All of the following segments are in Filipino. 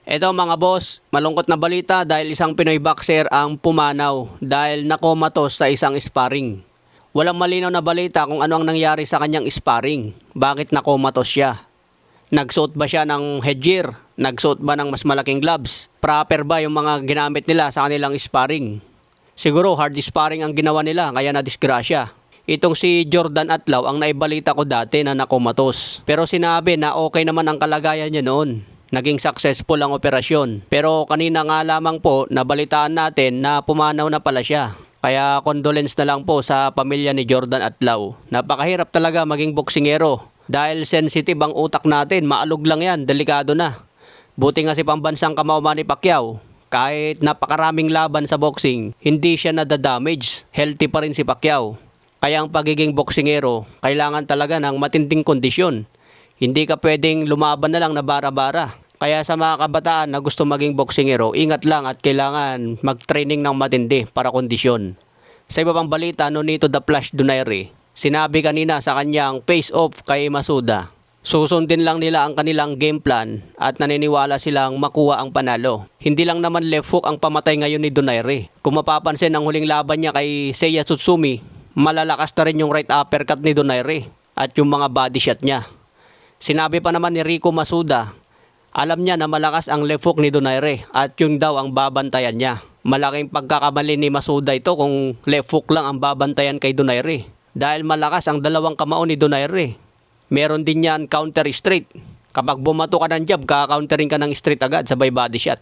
Eto mga boss, malungkot na balita dahil isang Pinoy boxer ang pumanaw dahil nakomatos sa isang sparring. Walang malinaw na balita kung ano ang nangyari sa kanyang sparring. Bakit nakomatos siya? Nagsuot ba siya ng headgear? Nagsuot ba ng mas malaking gloves? Proper ba yung mga ginamit nila sa kanilang sparring? Siguro hard sparring ang ginawa nila kaya nadisgrasya. Itong si Jordan Atlaw ang naibalita ko dati na nakomatos. Pero sinabi na okay naman ang kalagayan niya noon. Naging successful ang operasyon. Pero kanina nga lamang po nabalitaan natin na pumanaw na pala siya. Kaya condolence na lang po sa pamilya ni Jordan Atlaw. Napakahirap talaga maging boksingero. Dahil sensitive ang utak natin, maalog lang yan, delikado na. Buti nga si pambansang kamao Manny Pacquiao. Kahit napakaraming laban sa boxing, hindi siya nadadamage. Healthy pa rin si Pacquiao. Kaya ang pagiging boksingero, kailangan talaga ng matinding kondisyon. Hindi ka pwedeng lumaban na lang na bara-bara. Kaya sa mga kabataan na gusto maging boksingero, ingat lang at kailangan mag-training ng matindi para kondisyon. Sa iba pang balita, Nonito The Flash Donaire, sinabi kanina sa kanyang face-off kay Masuda, susundin lang nila ang kanilang game plan at naniniwala silang makuha ang panalo. Hindi lang naman left hook ang pamatay ngayon ni Donaire. Kung mapapansin ang huling laban niya kay Seiya Tsutsumi, malalakas na rin yung right uppercut ni Donaire at yung mga body shot niya. Sinabi pa naman ni Rico Masuda, alam niya na malakas ang left hook ni Donaire at yun daw ang babantayan niya. Malaking pagkakamali ni Masuda ito kung left hook lang ang babantayan kay Donaire. Dahil malakas ang dalawang kamao ni Donaire. Meron din yan counter straight. Kapag bumato ka ng jab, kaka-countering ka ng straight agad sabay body shot.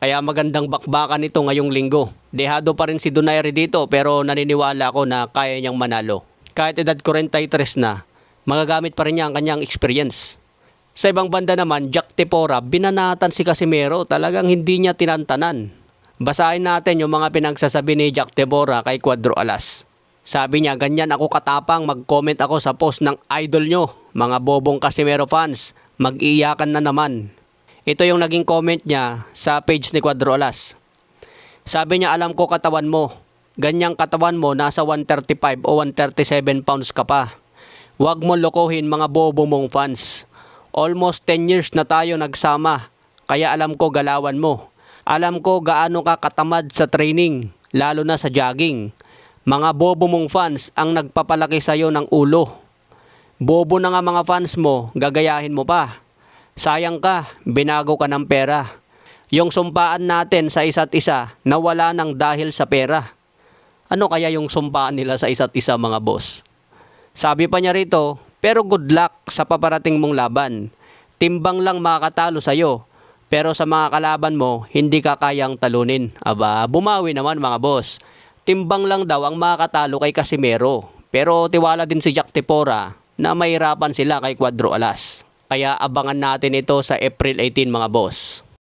Kaya magandang bakbakan ito ngayong linggo. Dehado pa rin si Donaire dito pero naniniwala ako na kaya niyang manalo. Kahit edad 43 na, magagamit pa rin niya ang kanyang experience. Sa ibang banda naman, Jack Tepora, binanatan si Casimero, talagang hindi niya tinantanan. Basahin natin yung mga pinagsasabi ni Jack Tepora kay Cuadro Alas. Sabi niya, ganyan ako katapang, mag-comment ako sa post ng idol nyo. Mga bobong Casimero fans, mag-iiyakan na naman. Ito yung naging comment niya sa page ni Cuadro Alas. Sabi niya, alam ko katawan mo. Ganyang katawan mo, nasa 135 o 137 pounds ka pa. Huwag mo lokohin mga bobo mong fans. Almost 10 years na tayo nagsama, kaya alam ko galawan mo. Alam ko gaano ka katamad sa training, lalo na sa jogging. Mga bobo mong fans ang nagpapalaki sa'yo ng ulo. Bobo na nga mga fans mo, gagayahin mo pa. Sayang ka, binago ka ng pera. Yung sumpaan natin sa isa't isa, nawala ng dahil sa pera. Ano kaya yung sumpaan nila sa isa't isa mga boss? Sabi pa niya rito, pero good luck sa paparating mong laban. Timbang lang makakatalo sa'yo. Pero sa mga kalaban mo, hindi ka kayang talunin. Aba, bumawi naman mga boss. Timbang lang daw ang makakatalo kay Casimero. Pero tiwala din si Jack Tepora na mahirapan sila kay Cuadro Alas. Kaya abangan natin ito sa April 18 mga boss.